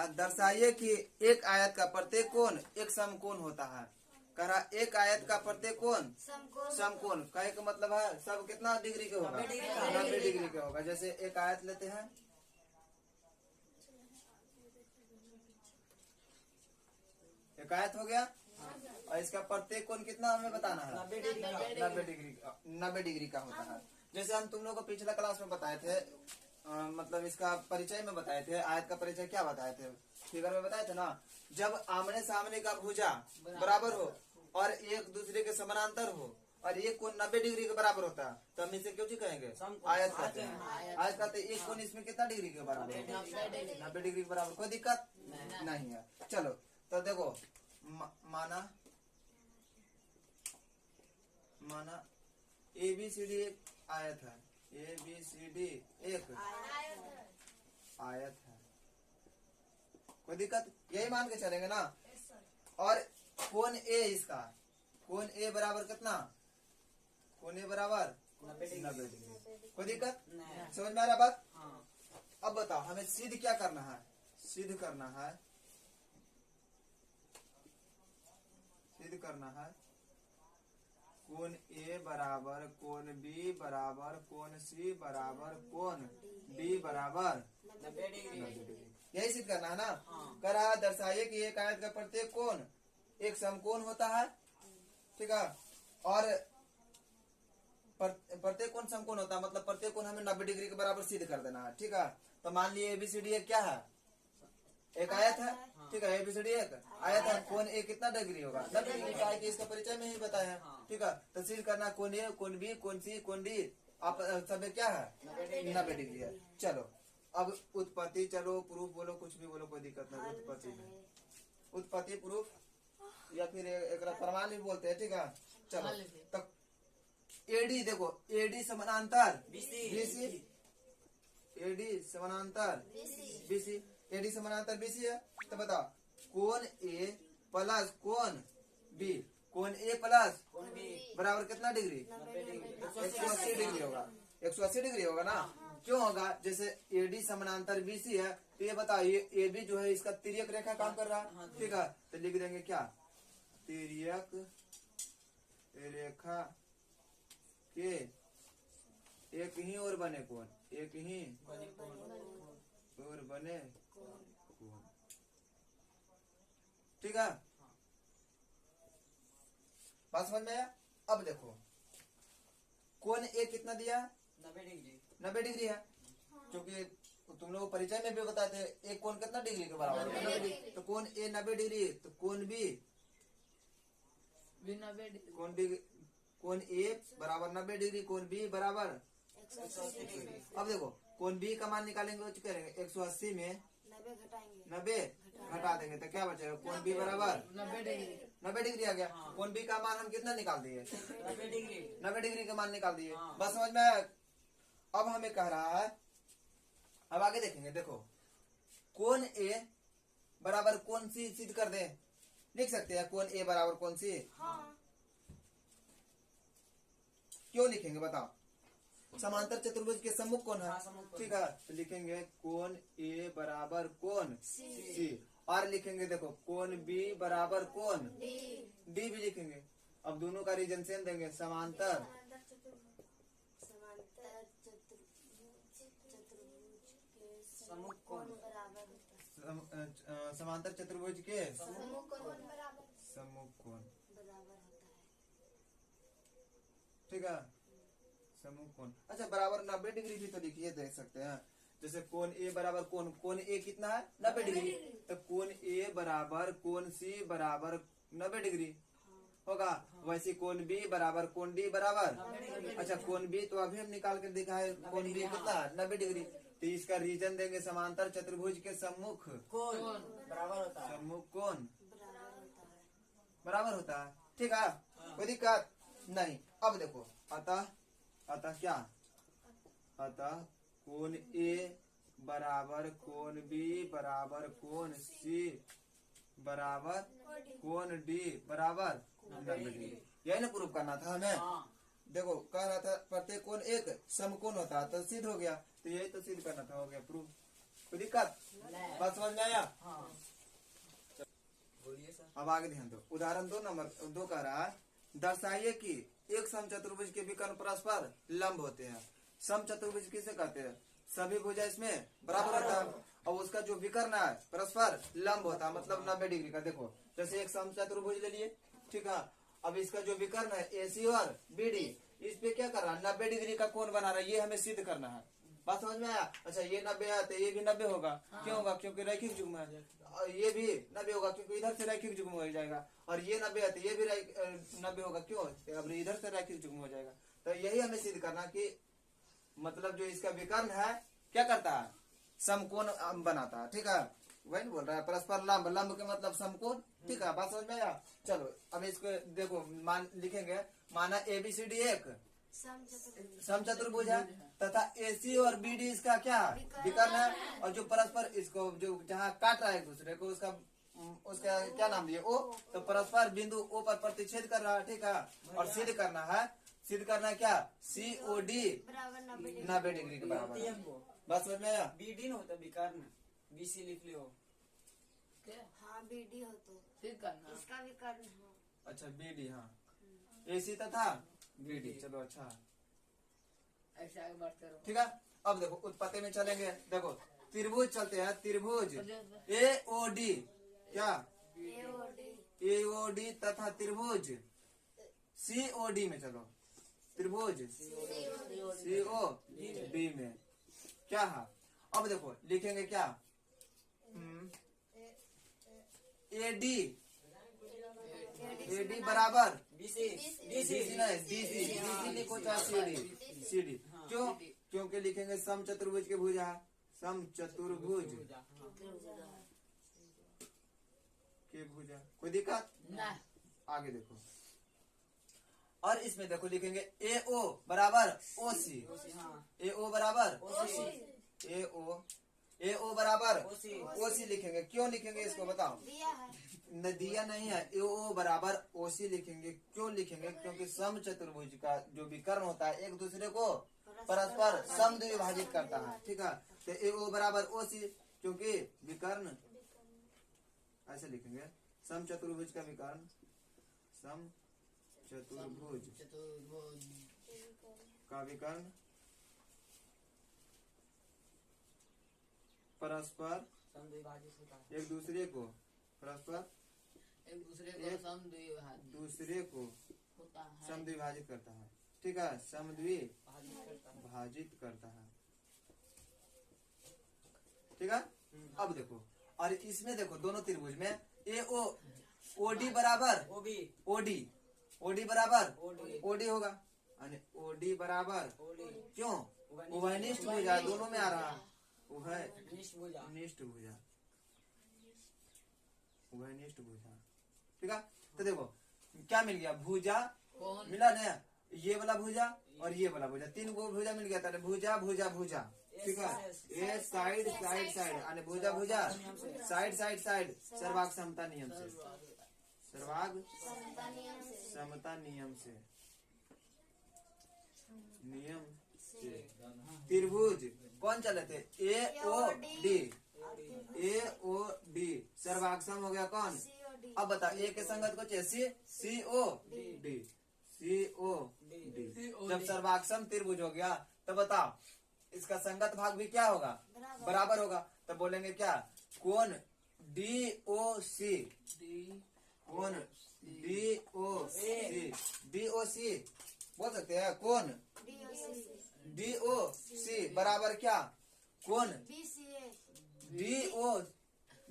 दर्शाइए कि एक आयत का प्रत्येक कोण एक समकोण होता है। कह रहा एक आयत का प्रत्येक कोण समकोण। कहे का मतलब है सब कितना डिग्री के होगा? 90 डिग्री के होगा। जैसे एक आयत लेते हैं, एक आयत हो गया और इसका प्रत्येक कोण कितना हमें बताना है? 90 डिग्री का होता है। जैसे हम तुम लोग को पिछला क्लास में बताए थे, मतलब इसका परिचय में बताए थे। आयत का परिचय क्या बताए थे? फिगर में बताए थे ना। जब आमने सामने का भुजा बराबर हो और एक दूसरे के समानांतर हो और एक कोण 90 डिग्री के बराबर होता है तो हम इसे क्यों कहेंगे? आयत कहते हैं। आयत कहते हैं एक कोण इसमें कितना डिग्री के बराबर? 90 डिग्री के बराबर। कोई दिक्कत नहीं है। चलो तो देखो, माना ABCD एक आयत है। ABCD एक आयत है। कोई दिक्कत? यही मान के चलेंगे ना। और कोण A इसका, कोण A बराबर कितना? कोण A बराबर 90 डिग्री। कोई दिक्कत? समझ में आ रहा बात? अब बताओ हमें सिद्ध क्या करना है? सिद्ध करना है कोण A बराबर कोण B बराबर कोण C बराबर कोण D बराबर 90 डिग्री। यही सिद्ध करना है ना। कह रहा है दर्शाइए कि एक आयत का प्रत्येक कोण एक समकोण होता है। ठीक है। और प्रत्येक कोण समकोण होता है मतलब प्रत्येक कोण हमें 90 डिग्री के बराबर सिद्ध कर देना है। ठीक है। तो मान लिए ABCD एक क्या है? एक आयत है। ठीक है। ABCD एक आयत है। कोण A कितना डिग्री होगा? 90 डिग्री का है कि इसका परिचय में ही बताया है। ठीक है। तो सिद्ध करना कोण A कोण B कोण C कोण D आप सब में क्या है? 90 डिग्री है। चलो अब उत्पत्ति, चलो प्रूफ बोलो, कुछ भी बोलो, कोई दिक्कत नहीं। उत्पत्ति में उत्पत्ति प्रूफ या फिर एक प्रमाण भी बोलते हैं। ठीक है। चलो तो AD देखो, AD समानांतर BC, AD समानांतर BC, AD समानांतर BC है। तो बताओ कोण A प्लस कोण B, कोण A प्लस बराबर कितना डिग्री? 180 डिग्री होगा। 180 डिग्री होगा ना। क्यों होगा? जैसे AD समानांतर BC है तो ये बताओ ये AB जो है इसका तिर्यक रेखा काम कर रहा है। ठीक है। तो लिख देंगे क्या? तिर्यक रेखा के एक ही ओर बने कोण, एक ही ओर बने कोण। ठीक है। बात समझ में आया? अब देखो कोण A कितना दिया? 90 डिग्री है। क्योंकि तुम लोग परिचय में भी बताए थे एक कोण कितना डिग्री के बराबर? 90 डिग्री। तो कोण A 90 डिग्री तो कोण B कोण A बराबर 90 डिग्री, कोण B बराबर 180 डिग्री। अब देखो कोण B का मान निकालेंगे तो करेंगे 180 में 90 घटा देंगे तो क्या बचेगा? कोण B बराबर 90 डिग्री आ गया। कोण B का मान हम कितना निकाल दिए? 90 डिग्री का मान निकाल दिए। बस समझ में आया? अब हमें कह रहा है, अब आगे देखेंगे। देखो कोण A बराबर कोण C सिद्ध कर दे। लिख सकते हैं कोण A बराबर कोण C। क्यों लिखेंगे बताओ? समांतर चतुर्भुज के सम्मुख कौन है? ठीक है। तो लिखेंगे कोण A बराबर कोण C और लिखेंगे देखो कोण B बराबर कोण D भी लिखेंगे। अब दोनों का रीजन सेम देंगे। समांतर समांतर चतुर्भुज के सम्मुख कोण। ठीक है। समूह कोण। अच्छा बराबर 90 डिग्री भी तो लिखिए, देख सकते हैं। जैसे कोण A बराबर कोण A कितना है? 90 डिग्री। तो कोण A बराबर कोण C बराबर 90 डिग्री होगा। वैसे कोण B बराबर कोण D बराबर, अच्छा कोण B तो अभी हम निकाल कर दिखा है कोण B कितना है? 90 डिग्री। तो इसका रीजन देंगे समांतर चतुर्भुज के सम्मुख कोण बराबर होता है। सम्मुख कोण बराबर होता है। ठीक है। कोई दिक्कत नहीं। अब देखो अतः क्या? अतः कोण A बराबर कोण B बराबर कोण C बराबर कोण D बराबर 90 डिग्री। यही ना प्रूफ करना था हमें। देखो कह रहा था प्रत्येक कोण एक समकोण होता है तो सिद्ध हो गया। तो यही तो सिद्ध करना था, हो गया प्रूफ। कोई दिक्कत? बात समझ में आया? बोलिए सर। अब आगे ध्यान दो। उदाहरण 2 कह रहा है, दर्शाइए कि एक समचतुर्भुज के विकर्ण परस्पर लंब होते हैं। समचतुर्भुज किसे कहते हैं? सभी भुजा इसमें बराबर होता है और उसका जो विकर्ण है परस्पर लंब होता है, मतलब 90 डिग्री का। देखो जैसे एक समचतुर्भुज ले लिए, ठीक है। अब इसका जो विकर्ण है AC और BD, इस पे क्या कर रहा है? 90 डिग्री का कोण बना रहा है। ये हमें सिद्ध करना है। बात समझ में आया? अच्छा, ये 90 है तो ये भी 90 होगा। क्यों होगा? क्योंकि रैखिक युग्म है। और ये भी 90 होगा क्योंकि इधर से रैखिक युग्म हो जाएगा। और ये 90 है तो ये भी 90 होगा। क्यों? अब इधर से रैखिक युग्म हो जाएगा। तो यही हमें सिद्ध करना कि मतलब जो इसका विकर्ण है क्या करता है? समकोण बनाता है, ठीक है। वही बोल रहा है परस्पर लंब। लंब के मतलब समकोण, ठीक है। बात समझ में आया? चलो अब इसको देखो, मान लिखेंगे, माना ABCD एक समचतुर्भुज है तथा AC और BD इसका क्या है? विकर्ण है। और जो परस्पर इसको जो जहाँ काट रहा है एक दूसरे को, उसका क्या नाम दिए? O। तो परस्पर बिंदु O पर प्रतिच्छेद कर रहा है, ठीक है। और सिद्ध करना है क्या? COD 90 डिग्री के बराबर है। बस समझ में आया? बीडी न होता विकर्ण, BC लिख लियो। हाँ BD हो तो इसका विकर्ण हो। अच्छा BD, हाँ। AC तथा BD, चलो अच्छा ऐसे आगे बढ़ते रहो। ठीक है। अब देखो उत्पत्ति में चलेंगे। देखो त्रिभुज चलते हैं, त्रिभुज AOD, क्या? AOD तथा त्रिभुज COD में चलो। त्रिभुज COD में क्या है? अब देखो लिखेंगे क्या? AD बराबर BC नहीं, DC लिखो चाहे CD। क्यों? क्योंकि लिखेंगे समचतुर्भुज के भुजा, समचतुर्भुज के भुजा। कोई दिक्कत? नहीं। आगे देखो, और इसमें देखो लिखेंगे AO बराबर OC। AO बराबर AO बराबर OC लिखेंगे। क्यों लिखेंगे इसको बताओ? दिया है। न दिया नहीं है। AO बराबर OC लिखेंगे। क्यों लिखेंगे? क्योंकि समचतुर्भुज का जो विकर्ण होता है एक दूसरे को परस्पर समद्विभाजित करता है, ठीक है। तो AO बराबर OC, क्योंकि विकर्ण ऐसे लिखेंगे, समचतुर्भुज का विकर्ण, समचतुर्भुज का विकर्ण परस्पर समद्विभाजित होता है। एक दूसरे को परस्पर एक दूसरे एक को समद्विभाजित दूसरे को होता है। समद्विभाजित करता है, ठीक है। समद्विभाजित करता है, ठीक है। अब देखो, और इसमें देखो दोनों त्रिभुज में OD बराबर OD बराबर OD होगा। यानी OD बराबर, क्यों? उभयनिष्ठ भुजा, दोनों में आ रहा है। उभयनिष्ठ भुजा, ठीक है। तो देखो क्या मिल गया? भुजा मिला ना, ये वाला भुजा और ये वाला भुजा, 3 गो भुजा मिल गया था। भुजा भुजा भुजा, ठीक है। ये साइड साइड साइड, यानी भुजा भुजा साइड साइड साइड, सर्वांग समता नियम से, सर्वांग समता नियम से त्रिभुज कौन चले थे? AOD सर्वाक्षम हो गया कौन? अब बता, A के संगत को चाहिए COD। जब सर्वाक्षम त्रिभुज हो गया तो बताओ इसका संगत भाग भी क्या होगा? बराबर होगा। तो बोलेंगे क्या? कोण DOC, कोण DOC बोल सकते हैं। कोण DOC बराबर क्या? कोण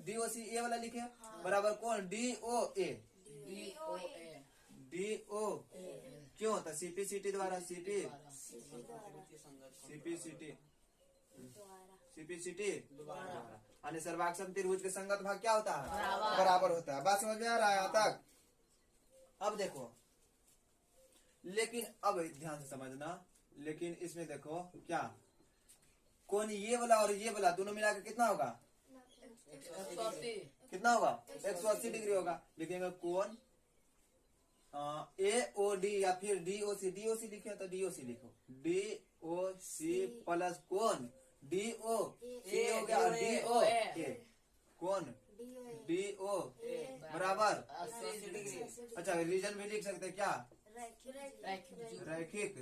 DOC ये वाला लिखे बराबर कोण DOA। क्यों? तो CPCT द्वारा, CPCT यानी सर्वाक्षम त्रिभुज के संगत भाग क्या होता है? बराबर होता है। बात समझ में आ रहा है यहाँ तक? अब देखो, लेकिन अब ध्यान से समझना, लेकिन इसमें देखो क्या, कोण ये वाला और ये वाला दोनों मिलाकर कितना होगा? 180। कितना होगा? 180 डिग्री होगा। लिखेंगे कोण AOD या फिर DOC लिखे तो DOC लिखो, DOC प्लस कोण डी ओ ए हो गया, और डी ओ ए कोण डी ओ ए बराबर 180 डिग्री। अच्छा रीजन भी लिख सकते हैं क्या, रैखिक रैखिक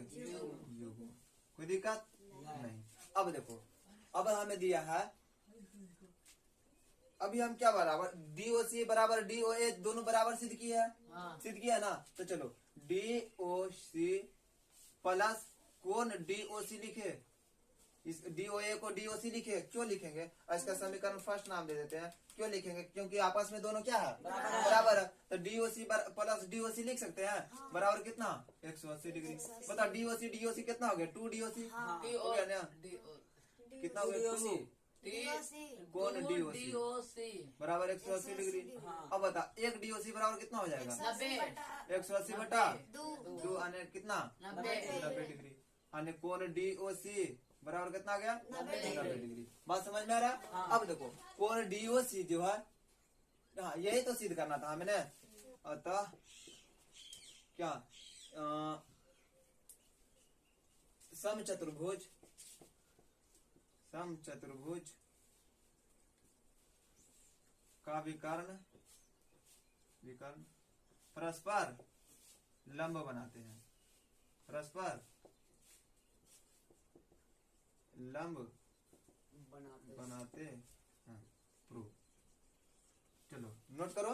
युग्म, कोई दिक्कत नहीं। अब देखो, अब हमें दिया है, अभी हम क्या बराबर DOC बराबर DOA दोनों बराबर सिद्ध किया है, हाँ। सिद्ध किया ना, तो चलो DOC प्लस कोण DOC लिखे, इस DOA को DOC लिखे, क्यों लिखेंगे, इसका समीकरण फर्स्ट नाम दे देते हैं, क्यों लिखेंगे, क्योंकि आपस में दोनों क्या है बराबर है, तो DOC प्लस DOC लिख सकते हैं, बराबर कितना 180 डिग्री। बता DOC कितना हो गया 2DOC हो गया ना, कितना हो गया 2 कोण DOC बराबर 180 डिग्री। अब बता एक DOC बराबर कितना हो जाएगा 180 बटा 2 आने कितना 90 डिग्री, आने कोण DOC बराबर कितना आ गया 90 डिग्री। बात समझ में आ रहा। अब देखो कोण DOC जो है, हाँ यही तो सिद्ध करना था हमने, अतः क्या समचतुर्भुज का विकर्ण परस्पर लंब बनाते हैं, परस्पर लंब बनाते हैं, प्रूव। चलो नोट करो।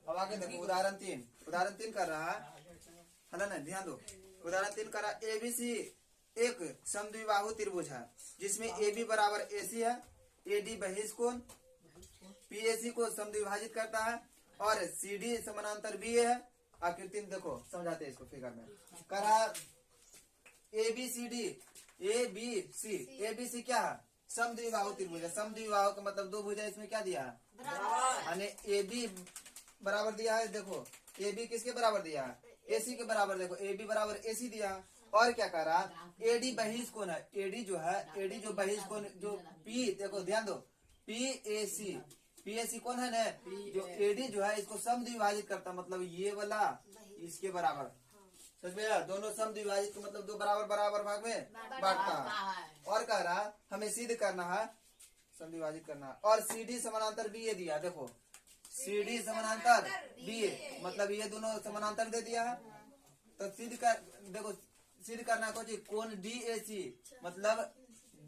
अब आगे देखो उदाहरण 3 कर रहा है ना, ध्यान दो। उदाहरण 3 कर रहा है ABC एक समद्विबाहु त्रिभुज है जिसमें AB बराबर AC है, AD बहिष कोण PAC को समद्विभाजित करता है और CD समानांतर BA है। आकृति में देखो समझाते हैं इसको फिगर में। करा ABC क्या है समद्विबाहु त्रिभुज है। समद्विबाहु का मतलब दो भुजा, इसमें क्या दिया है यानी AB बराबर दिया है। देखो AB किसके बराबर दिया है AC के बराबर। देखो AB बराबर AC दिया और क्या कह रहा AD बहिष कोण है। AD जो बहिष कोण जो P, देखो ध्यान दो PAC कौन है ना, जो AD जो है इसको समद्विभाजित करता, मतलब ये वाला इसके बराबर। समझ में आया? दोनों समद्विभाजित का मतलब दो बराबर भाग में बांटता है। और कह रहा हमें सिद्ध करना है, समद्विभाजित करना है। और CD समानांतर BA दिया। देखो CD समानांतर BA मतलब ये दोनों समानांतर दे दिया है, तो सिद्ध करना कुछ कोण DAC मतलब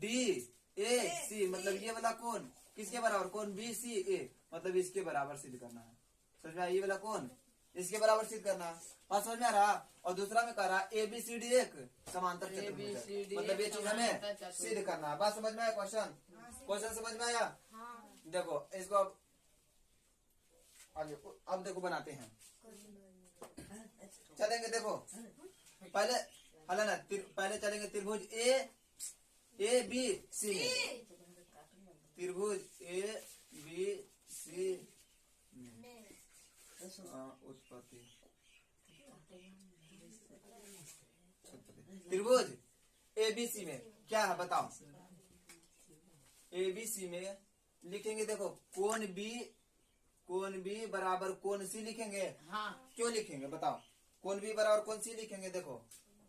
DAC मतलब ये वाला कोण किसके बराबर, कोण BCA मतलब इसके बराबर सिद्ध करना है। समझ में आया? ये वाला कोण इसके बराबर सिद्ध करना है। बात समझ में आ रहा। और दूसरा में कह रहा ABCD एक समांतर चतुर्भुज है, मतलब ये चीज हमें सिद्ध करना है। बात समझ में आया? क्वेश्चन समझ में आया? देखो इसको अब देखो बनाते हैं, चलेंगे। देखो पहले चलेंगे त्रिभुज ABC में, त्रिभुज ABC उत्पत्ति त्रिभुज ABC में क्या है बताओ। ABC में लिखेंगे, देखो कोण B बराबर कोण C लिखेंगे। हाँ। क्यों लिखेंगे बताओ, कोण B बराबर कोण C लिखेंगे। देखो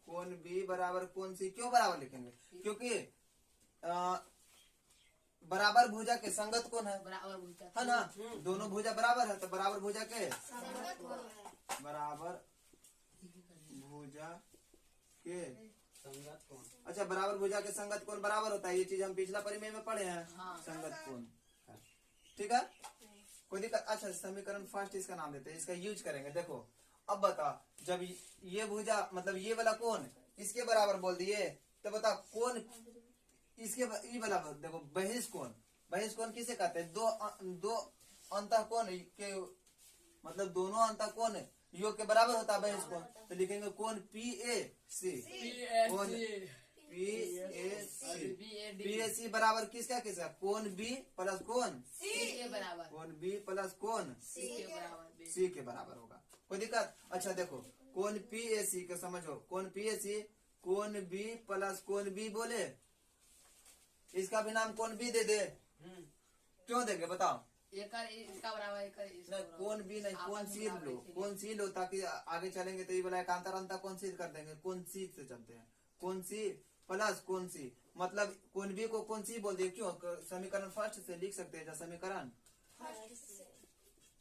कोण B बराबर कोण C क्यों बराबर लिखेंगे, क्योंकि बराबर भुजा के संगत कोण है, बराबर भुजा है ना। दोनों भुजा बराबर है तो बराबर भुजा के बराबर भुजा के संगत कोण। अच्छा बराबर भुजा के संगत कोण बराबर होता है। ये चीज हम पिछला परिमेय में पढ़े हैं। हाँ। संगत कोण, ठीक है, कोई दिक्कत। अच्छा समीकरण फर्स्ट इसका नाम देते हैं, इसका यूज करेंगे। देखो अब बता, जब ये भुजा मतलब ये वाला कोण इसके बराबर बोल दिए, तो बता कोण इसके ये वाला देखो बहिष कोण किसे कहते हैं, दो अंतः कोण के मतलब दोनों अंतः कोण योग के बराबर होता है बहिष कोण। तो लिखेंगे कोण PAC, कोण PAC बराबर किसका कोण B प्लस कोण के बराबर, कोण B प्लस कोण के बराबर C के बराबर होगा। कोई दिक्कत। अच्छा देखो कोण PAC को समझो, कोण PAC कोण B प्लस कोण B बोले, इसका भी नाम कोण B दे दे। क्यों देंगे बताओ, इसका बराबर नहीं कोण B नहीं, कोण C लो, कोण C लो, ताकि आगे चलेंगे तो ये बोला एकांतर अंतर कोण C कर देंगे। कोण C से चलते हैं, कोण C प्लस कौन सी, मतलब कौन बी को कौन सी बोल दिए, क्यों समीकरण फर्स्ट से लिख सकते हैं, समीकरण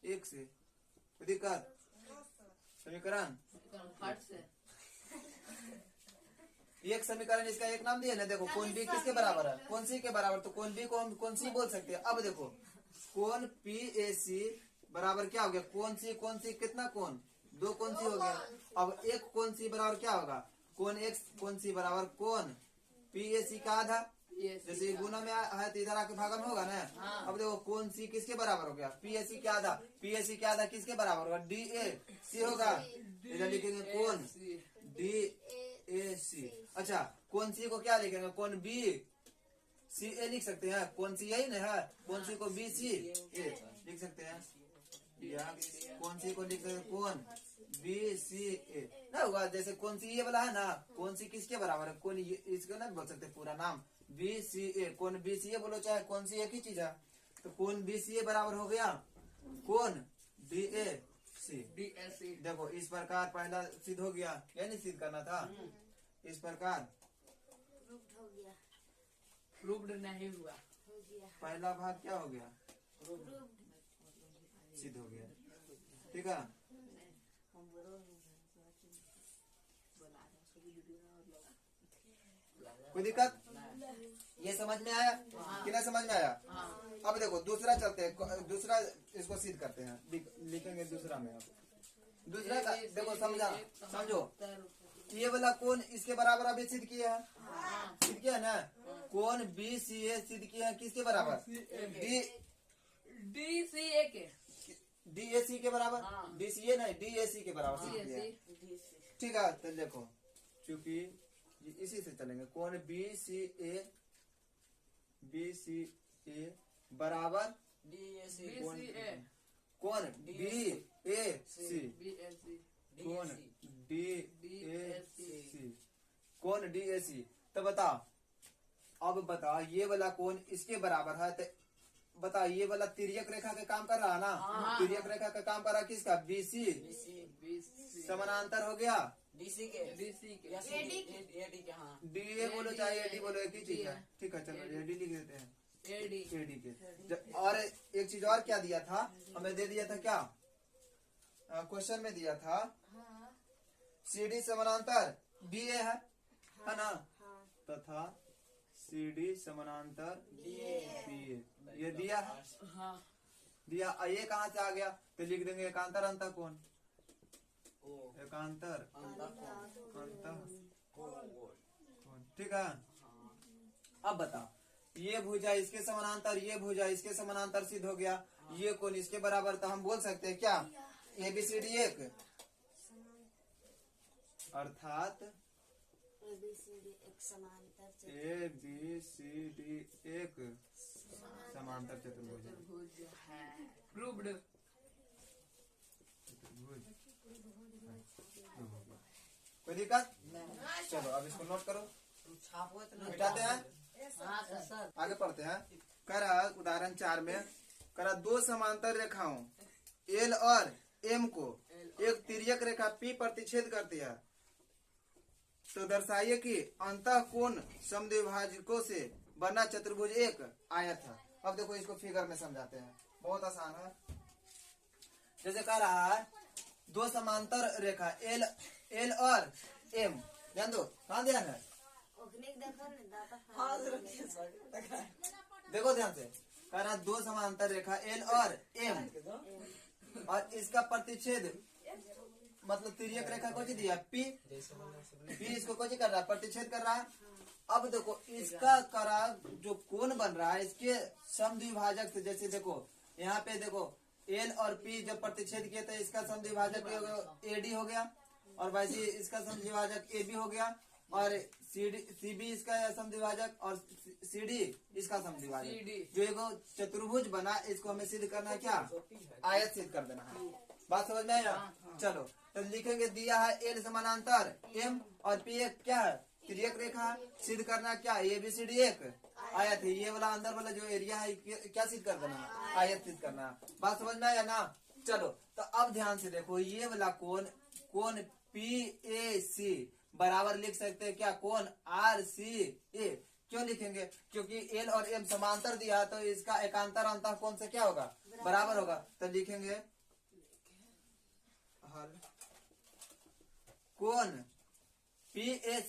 एक से, कोई दिक्कत, समीकरण फट से एक समीकरण, इसका एक नाम दिया ना, देखो कौन बी किसके बराबर है, कौन सी के बराबर, तो कौन बी को हम कौन सी बोल सकते हैं। अब देखो कौन पी ए सी बराबर क्या हो गया, कौन सी कितना कौन, दो कौन सी हो गया। अब एक कौन सी बराबर क्या होगा, कौन एक्स कौन सी बराबर कौन पी ए सी का आधा, जैसे ये गुना में है तो इधर आके भागा में होगा ना। अब देखो कौन सी किसके बराबर हो गया, पी ए सी के आधा, पी ए सी के आधा किसके बराबर होगा, डी ए सी होगा, इधर लिखेंगे कौन डी ए सी। अच्छा कौन सी को क्या लिखेंगे, कौन बी सी ए लिख सकते हैं, कौन सी यही ना है, कौन सी को बी सी ए लिख सकते हैं, या कौन सी को लिख सकते हैं कौन बी सी ए ना हुआ। जैसे कौन सी ये वाला है ना, कौन सी किसके बराबर है, कौन इसको ना बोल सकते पूरा नाम बी सी ए, कौन बी सी ए बोलो, चाहे कौन सी एक ही चीज है। तो कौन बी सी ए बराबर हो गया कौन डी ए सी। DSC देखो इस प्रकार पहला सिद्ध हो गया, यानी सिद्ध करना था इस प्रकार, प्रूव्ड हो गया, प्रूव्ड नहीं हुआ। हो गया, पहला भाग क्या हो गया, प्रूव्ड। सिद्ध हो गया, ठीक है। कोई दिक्कत, ये समझ में आया कि नहीं समझ में आया। अब देखो दूसरा चलते हैं, दूसरा इसको सिद्ध करते हैं, लिखेंगे दूसरा में। अब दूसरा का देखो समझो, ये वाला कौन इसके बराबर अभी सिद्ध किया है, सिद्ध किया है ना, कौन बी सी ए सिद्ध किया है किसके बराबर, DCA के डी ए सी के बराबर, डी सी ए नहीं डी ए सी के बराबर सिद्ध किया है, ठीक है। तो देखो चूंकि इसी से चलेंगे, कौन बी सी ए बराबर BCA कौन बी ए सी, BSC कौन डी ए सी, कौन डी ए सी। तो बताओ, अब बताओ ये वाला कौन इसके बराबर है, तो बताओ ये वाला तिर्यक रेखा का काम कर रहा है ना, तिर्यक रेखा का काम कर रहा है किसका, बी सी, BC समानांतर हो गया डीसी के DC के एडी के हाँ डी ए बोलो चाहे ए डी बोलो एक ही चीज है, ठीक है। चलो ए डी लिख देते हैं, AD ए डी के। और एक चीज और क्या दिया था हमें, दे दिया था क्या, क्वेश्चन में दिया था सी डी समानांतर बी ए है ना, तथा सी डी समानांतर बी ए, ये दिया है, हाँ दिया। ये कहाँ से आ गया, तो लिख देंगे एकांतर अंतः कोण, एकांतर अंतः कोण, ठीक है। अब बताओ ये भुजा इसके समानांतर, ये भुजा इसके समानांतर सिद्ध हो गया, ये कोण इसके बराबर, तो हम बोल सकते हैं क्या, ए बी सी डी एक, अर्थात ABCD एक समांतर ए बी सी डी एक समांतर चतुर्भुज है। चतुर्भुज है, प्रूव्ड। कोई दिक्कत, चलो अब इसको नोट करो, छापो तो मिटाते हैं, हाँ सर आगे पढ़ते हैं। करा उदाहरण 4 में, करा दो समांतर रेखाओं एल और एम को एक तिर्यक रेखा पी प्रतिच्छेद करती है, तो दर्शाइए कि अंतः कोण समद्विभाजकों से बना चतुर्भुज एक आयत है। अब देखो इसको फिगर में समझाते हैं, बहुत आसान है। जैसे कह रहा है दो समांतर रेखा एल और एम, ध्यान दो, कहाँ ध्यान है, देखो ध्यान से, कह रहा दो समांतर रेखा एल और एम, और इसका प्रतिच्छेद मतलब तिर्यक रेखा को दिया पी, इसको कुछ कर रहा है, प्रतिच्छेद कर रहा है। अब देखो इसका करा जो कोण बन रहा है इसके समद्विभाजक से, जैसे देखो यहाँ पे देखो एल और पी जब प्रतिच्छेद किए तो इसका समद्विभाजक एडी हो गया, और वैसे इसका समद्विभाजक ए बी हो गया, और सी बी इसका समद्विभाजक, और सी डी इसका समद्विभाजक। जो एगो चतुर्भुज बना इसको हमें सिद्ध करना है क्या, आयत सिद्ध कर देना है। बात समझ में आया, चलो तो लिखेंगे, दिया है एल समानांतर एम और पी एक क्या है, तिर्यक रेखा, सिद्ध करना क्या, ए बी सी डी एक आयत है। ये वाला अंदर वाला जो एरिया है क्या सिद्ध कर देना, आयत सिद्ध करना। बात समझ में आया ना। चलो तो अब ध्यान से देखो, ये वाला कोण पी ए सी बराबर लिख सकते हैं क्या, कोण आर सी ए। क्यों लिखेंगे, क्योंकि एल और एम समांतर दिया है, तो इसका एकांतर अंतः कोण से क्या होगा, बराबर होगा। तो लिखेंगे हल कोण पी ए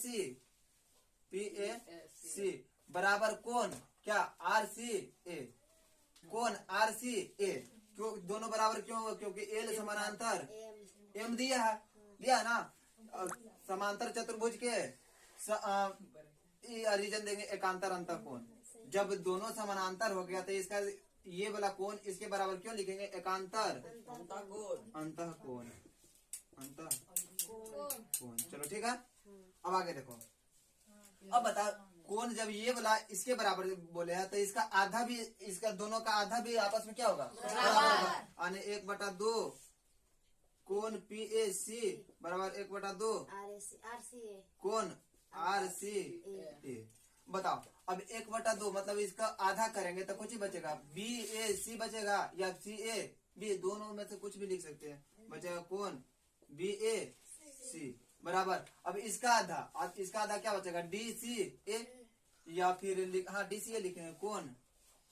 सी बराबर कोण क्या, आर सी ए। कोण आर सी ए क्यों दोनों बराबर क्यों होगा, क्योंकि एल समानांतर एम दिया है ना। और समांतर चतुर्भुज के रीजन देंगे एकांतर अंतर कोण। जब दोनों समानांतर हो गया तो इसका ये वाला कोण इसके बराबर क्यों लिखेंगे, एकांतर अंतः कोण। चलो ठीक है, अब आगे देखो। अब बता, कोण जब ये वाला इसके बराबर बोले हैं तो इसका आधा भी, इसका दोनों का आधा भी आपस में क्या होगा, बराबर होगा। यानी 1/2 कोण पी ए सी बराबर 1/2 कोण आर सी ए। बताओ अब 1/2 मतलब इसका आधा करेंगे तो कुछ ही बचेगा, बी ए सी बचेगा या सी ए बी, दोनों में से कुछ भी लिख सकते हैं। बचेगा कोण बी ए सी बराबर, अब इसका आधा, अब इसका आधा क्या बचेगा, डी सी ए, या फिर हाँ डी सी ए लिखेंगे, कोण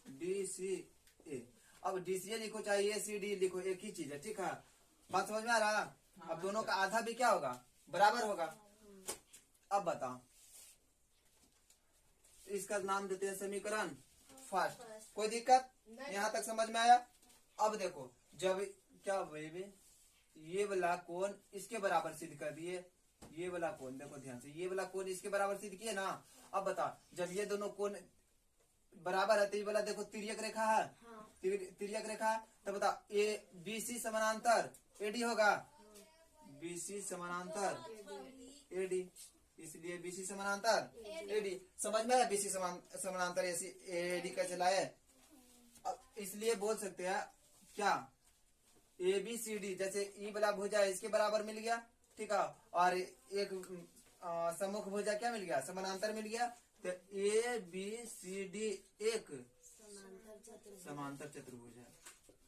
डी सी ए। अब डी सी ए लिखो चाहे ए सी डी लिखो, एक ही चीज है, ठीक है, बात समझ में आ रहा। अब दोनों का आधा भी क्या होगा, बराबर होगा। अब बताओ, इसका नाम देते हैं समीकरण फर्स्ट। कोई दिक्कत यहाँ तक समझ में आया। अब देखो जब क्या बेबी, ये वाला कोण इसके बराबर सिद्ध कर दिए, ये वाला कोण देखो ध्यान से, ये वाला कोण इसके बराबर सिद्ध किए ना। अब बता, जब ये दोनों कोण बराबर है तो ये वाला देखो तिर्यक रेखा है, तिर्यक रेखा, तो बता ए बी सी समानांतर एडी होगा, बी सी समानांतर एडी, इसलिए बीसी समानांतर एडी। समझ में आया बीसी समानांतर एडी कैसे लाए। अब इसलिए बोल सकते हैं क्या, ए बी सी डी, जैसे ई वाला भुजा इसके बराबर मिल गया, ठीक है, और एक सम्मुख भुजा क्या मिल गया, समानांतर मिल गया, तो ए बी सी डी एक समांतर चतुर्भुज है,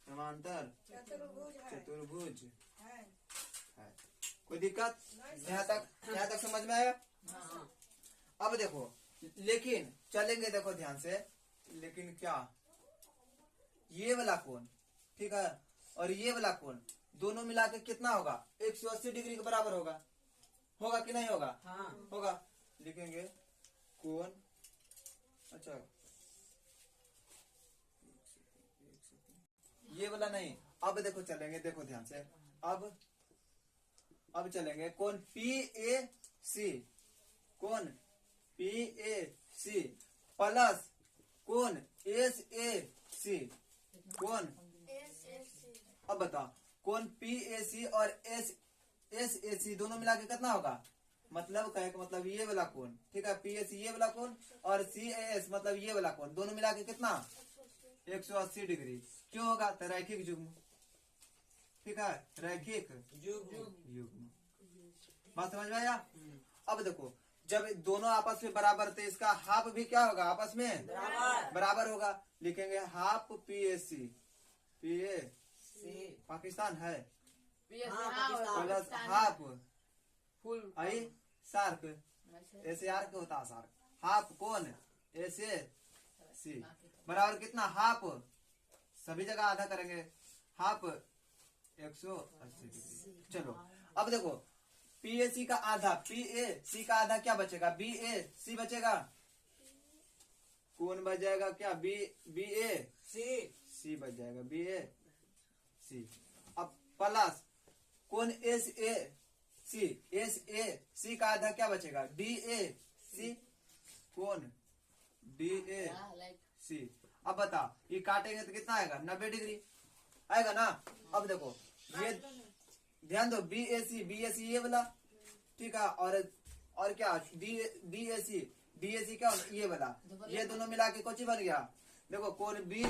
समांतर चतुर्भुज है। कोई दिक्कत यहाँ तक समझ में आया। अब देखो, लेकिन चलेंगे देखो ध्यान से, लेकिन क्या ये वाला कोण, ठीक है, और ये वाला कोण दोनों मिला के कितना होगा, 180 डिग्री के बराबर होगा, होगा कि नहीं होगा, होगा। लिखेंगे कोण, अच्छा ये वाला नहीं। अब देखो चलेंगे, देखो ध्यान से, अब चलेंगे कोण पी ए सी, कोण पी ए सी प्लस कोण एस ए सी, कोण, अब बताओ कोण पी ए सी और एस ए सी दोनों मिला के कितना होगा, मतलब कहे का मतलब ये वाला कोण, ठीक है, पी ए सी ये वाला कोण और सी ए एस मतलब ये वाला कोण, दोनों मिला के कितना 180 डिग्री। क्यों होगा, तो रैखिक युग्म, ठीक है, रैखिक युग्म। बात समझ में आया। अब देखो जब दोनों आपस में बराबर थे, इसका हाफ भी क्या होगा, आपस में बराबर होगा। लिखेंगे half P A C, P A C Pakistan है, प्लस हाफ फुल आई सार्क, ऐसे आर्क होता है सार्क, हाफ कोण ऐसे सी बराबर कितना, हाफ सभी जगह आधा करेंगे, हाफ 180 डिग्री। चलो अब देखो पी ए सी का आधा, पी ए सी का आधा क्या बचेगा, बी ए सी बचेगा, कौन बच जाएगा क्या, बी ए सी बच जाएगा, बी ए सी। अब प्लस कौन एस ए सी का आधा क्या बचेगा, डी ए सी, कौन डी ए सी। अब बता ये काटेंगे तो कितना आएगा, 90 डिग्री आएगा ना। अब देखो ये ध्यान दो, बी ए सी ये वाला, ठीक है, और क्या डी ए सी क्या ये वाला, ये दोनों मिला के कुछ बन गया। देखो कौन बी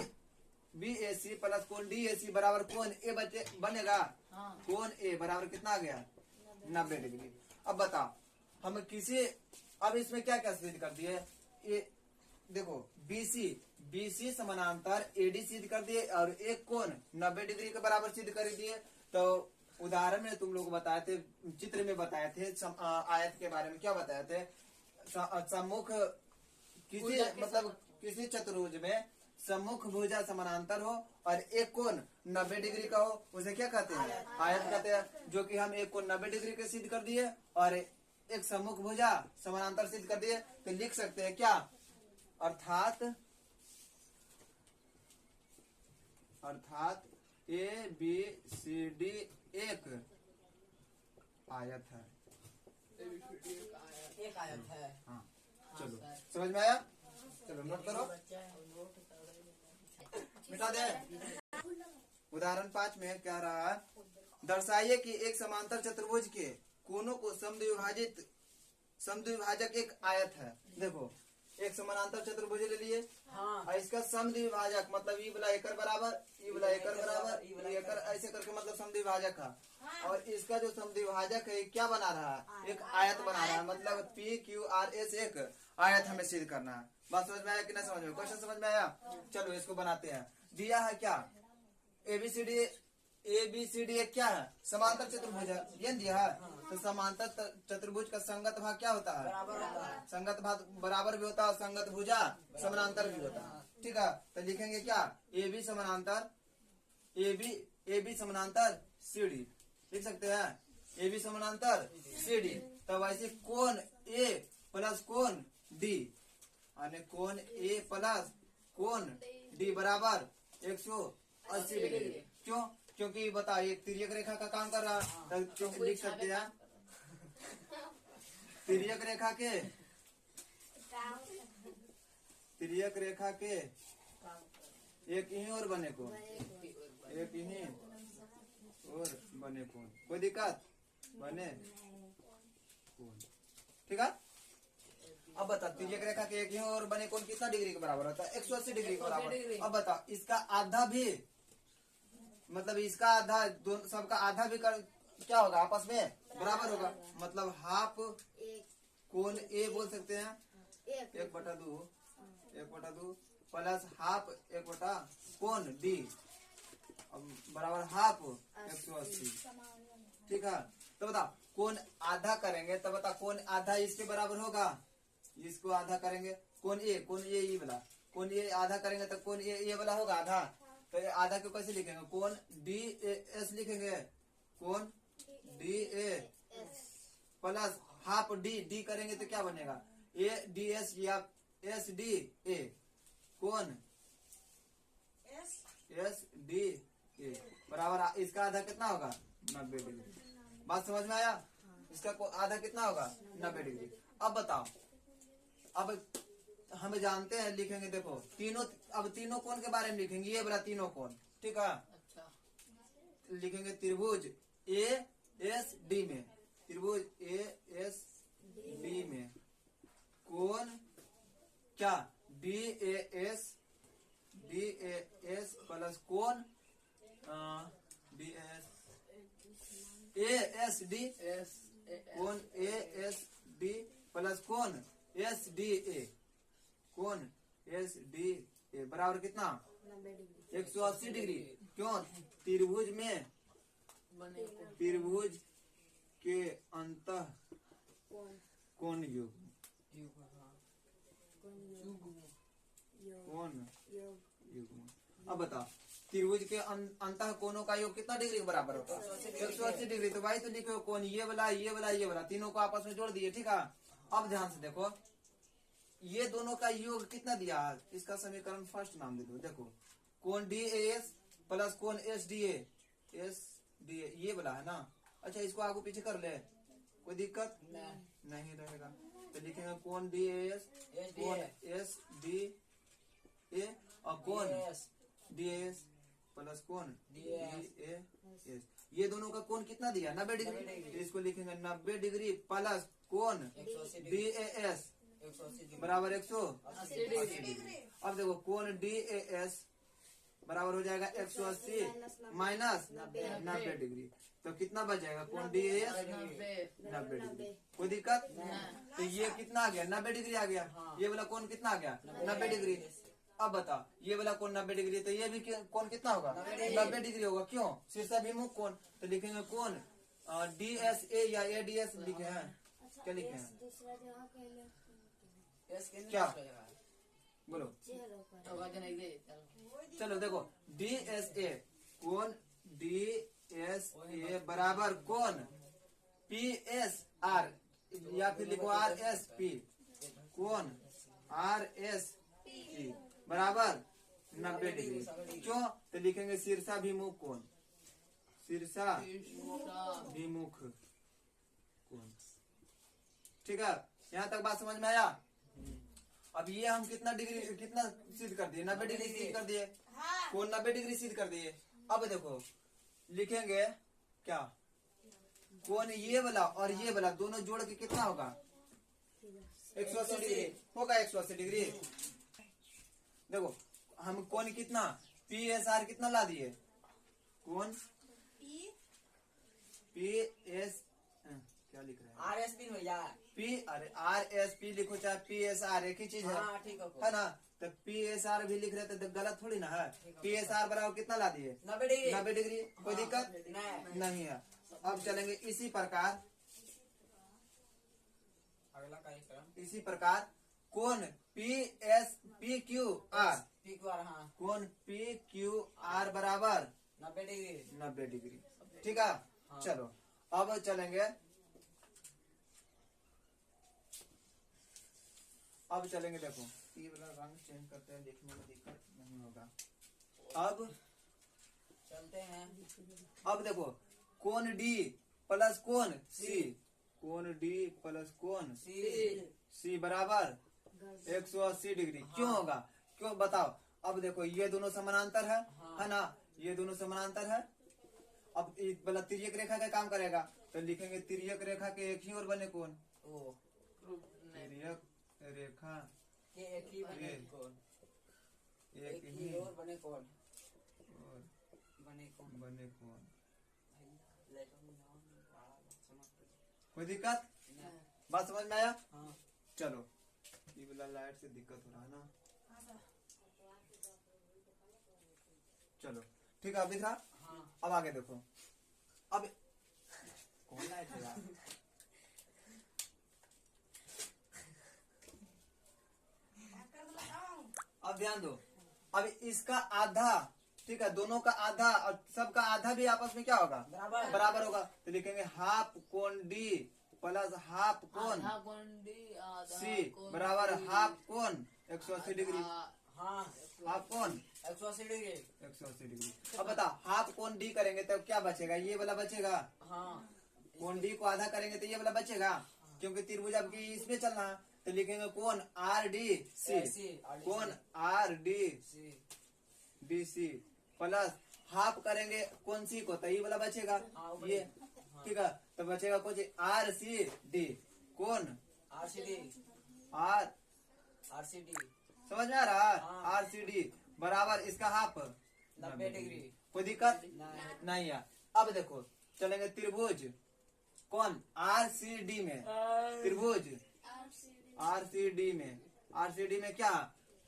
ए सी प्लस कौन डी ए सी बराबर कौन ए बनेगा, कौन ए बराबर कितना आ गया 90 डिग्री। अब बता हम अब इसमें क्या क्या सिद्ध कर दिए, ये देखो बीसी समानांतर एडी सिद्ध कर दिए और एक कोण 90 डिग्री के बराबर सिद्ध कर दिए। तो उदाहरण में तुम लोग बताए थे, चित्र में बताए थे, आयत के बारे में क्या बताए थे? सम्मुख किसी भुजा के मतलब किसी चतुर्भुज में सम्मुख भुजा समानांतर हो और एक कोण 90 डिग्री का हो, उसे क्या कहते हैं? आयत कहते हैं। जो कि हम एक कोण 90 डिग्री के सिद्ध कर दिए और एक सम्मुख भुजा समानांतर सिद्ध कर दिए, तो लिख सकते हैं क्या? अर्थात ए बी सी डी एक आयत है। एक आयत है। हाँ चलो, समझ में आया? चलो नोट करो, मिटा दे। उदाहरण 5 में क्या रहा? दर्शाइए कि एक समांतर चतुर्भुज के कोनों को समद्विभाजक एक आयत है। देखो, एक समानांतर चतुर्भुज ले लिए हाँ। और इसका समद्विभाजक मतलब ई वाला एकर बराबर, ई वाला एकर बराबर, ई एकर, ऐसे करके मतलब समद्विभाजक है। और इसका जो समद्विभाजक है क्या बना रहा है? एक आयत बना रहा है। मतलब PQRS एक आयत हमें सिद्ध करना है। बात समझ में आया कि नहीं समझ में? क्वेश्चन समझ में आया? चलो इसको बनाते हैं। दिया है क्या? ABCD एक क्या है? समांतर चतुर्भुज है, ये दिया है। तो समांतर चतुर्भुज का संगत भाग क्या होता है? बराबर होता है। संगत भाग बराबर भी होता है, संगत भुजा समानांतर भी होता है। ठीक है, तो लिखेंगे क्या? AB समानांतर CD लिख सकते हैं। AB समानांतर CD। तब ऐसे कोण A प्लस कोण D, यानी कोण A प्लस कोण D बराबर 180 डिग्री। क्यों? क्योंकि बताइए तिर्यक रेखा का काम कर रहा है, तो लिख सकते हैं तिर्यक रेखा के एक ही और बने कोण, एक ही और बने कोण। कोई दिक्कत? बने कोण। ठीक है, अब बता तिर्यक रेखा के एक ही और बने कोण कितना डिग्री के बराबर होता है? 180 डिग्री के बराबर। अब बता इसका आधा भी, मतलब इसका आधा, दोनों सबका आधा भी कर क्या होगा? आपस में बराबर होगा। मतलब हाफ कोण A बोल सकते हैं 1/2 प्लस हाफ 1/ कोण D बराबर हाफ 180। ठीक है, तो बता कोण आधा करेंगे तो बता कोण आधा इसके बराबर होगा, इसको आधा करेंगे कोण A ये वाला कोण A आधा करेंगे तो कोण A ये वाला होगा आधा। तो ये आधा को कैसे लिखेंगे? कोण DAS लिखेंगे, कोण DAS प्लस हाफ D करेंगे तो क्या बनेगा? ADS या SDA, कोण SDA बराबर इसका आधा कितना होगा? 90 डिग्री। बात समझ में आया? इसका आधा कितना होगा? 90 डिग्री। अब बताओ, अब हम जानते हैं, लिखेंगे देखो तीनों, अब तीनों कोण के बारे में लिखेंगे। ये बड़ा तीनों कोण, ठीक है। अच्छा, लिखेंगे त्रिभुज ASD में, त्रिभुज ASD में कोण क्या? DAS प्लस कोण ASD, कोण ASD प्लस कोण SDA, कोण SDA बराबर कितना? 180 डिग्री। क्यों? त्रिभुज में, बने कोण। त्रिभुज के अंतः कोण युग्म, कोण युग्म। अब बता त्रिभुज के अंतः कोणों का योग कितना डिग्री के बराबर होता है? 180 डिग्री। तो भाई तो लिखो कोण ये वाला तीनों को आपस में जोड़ दिए। ठीक है, अब ध्यान से देखो ये दोनों का योग कितना दिया है? इसका समीकरण फर्स्ट नाम दे दो। देखो कोण DAS प्लस कोण SDA ये वाला है ना। अच्छा, इसको आगे पीछे कर ले, कोई दिक्कत नहीं रहेगा। तो लिखेंगे कोण DAS, कोण SDA और कोण DAS प्लस कोण DAS। ये दोनों का कोण कितना दिया? 90 डिग्री। तो इसको लिखेंगे 90 डिग्री प्लस कोण DAS बराबर 180 डिग्री। अब देखो कोण DAS बराबर हो जाएगा 180 माइनस 90 डिग्री। तो कितना बच जाएगा? कोण DAS 90 डिग्री। कोई दिक्कत? तो ये कितना आ गया? 90 डिग्री आ गया। ये वाला कोण कितना आ गया? 90 डिग्री। अब बता, ये वाला कोण 90 डिग्री, तो ये भी कोण कितना होगा? 90 डिग्री होगा। क्यों? शीर्षाभिमुख कोण। तो लिखेंगे कोण DSA या ADS लिखे हैं। क्या लिखे हैं? दूसरा जगह पहले क्या? बोलो। तो वजन नहीं दे चलो। चलो देखो, DSA कोण DSA बराबर कोण PSR या फिर लिखो RSP कोण RSP बराबर 90 डिग्री। क्यों? तो लिखेंगे शीर्षाभिमुख कोण, शीर्षाभिमुख कोण। ठीक है, यहाँ तक बात समझ में आया? अब ये हम कितना सिद्ध कर दिए? 90 डिग्री सिद्ध कर दिए। कोण 90 डिग्री सिद्ध कर दिए। अब देखो लिखेंगे क्या, कोण ये वाला और ये वाला दोनों जोड़ के कितना होगा? 180 डिग्री होगा। 180 डिग्री। देखो हम कोण कितना PSR कितना ला दिए? कोण PS क्या लिख रहे हैं? RSP भैया। अरे RSP लिखो चाहे PSR एक ही चीज है। हाँ ठीक है ना? तो PSR भी लिख रहे थे तो गलत थोड़ी ना है। PSR बराबर कितना ला दिए? 90 डिग्री। 90 डिग्री। कोई दिक्कत नहीं है। अब चलेंगे इसी प्रकार अगला कार्यक्रम इसी प्रकार कोण PQR हाँ कोण PQR बराबर 90 डिग्री। 90 डिग्री। ठीक है। चलो अब चलेंगे, देखो ये वाला रंग चेंज करते हैं, देखने में दिक्कत नहीं होगा। अब चलते हैं। अब देखो कोण D प्लस कोण C, कोण D प्लस कोण C बराबर 180 डिग्री। क्यों होगा? क्यों बताओ? अब देखो ये दोनों समानांतर है ना? ये दोनों समानांतर है। अब एक वाला तिर्यक रेखा का काम करेगा, तो लिखेंगे तिर्यक रेखा के एक ही ओर बने कोण। तिर्यक रेखा ये एक ही बने कोण, एक ही और बने कोण, और बने कोण। बने कोण। कोई दिक्कत? बात समझ में आया? हाँ चलो, ये वाला लाइट से दिक्कत हो रहा है ना? चलो ठीक है, अब दिख रहा? हाँ। अब आगे देखो। अब कौन लाइट है यार? अब ध्यान दो। अब इसका आधा, ठीक है, दोनों का आधा और सबका आधा भी आपस में क्या होगा? बराबर होगा। तो लिखेंगे हाफ कोण D प्लस हाफ कोण C बराबर हाफ कोण 180 डिग्री। हाँ हाफ कोण 180 डिग्री। 180 डिग्री। अब बता, हाफ कोण D करेंगे तो क्या बचेगा? ये वाला बचेगा। हाँ कोण D को आधा करेंगे तो ये वाला बचेगा, क्योंकि त्रिभुज आपकी इसमें चलना है। तो लिखेंगे कोण RDC, कोण RDC प्लस हाफ करेंगे कोण C को तो ये वाला बचेगा। ये ठीक है, तो बचेगा कुछ RCD, कोण RCD समझ में आ रहा है? RCD बराबर इसका हाफ 90 डिग्री। कोई दिक्कत नहीं है। अब देखो चलेंगे त्रिभुज कौन RCD में, त्रिभुज RCD में क्या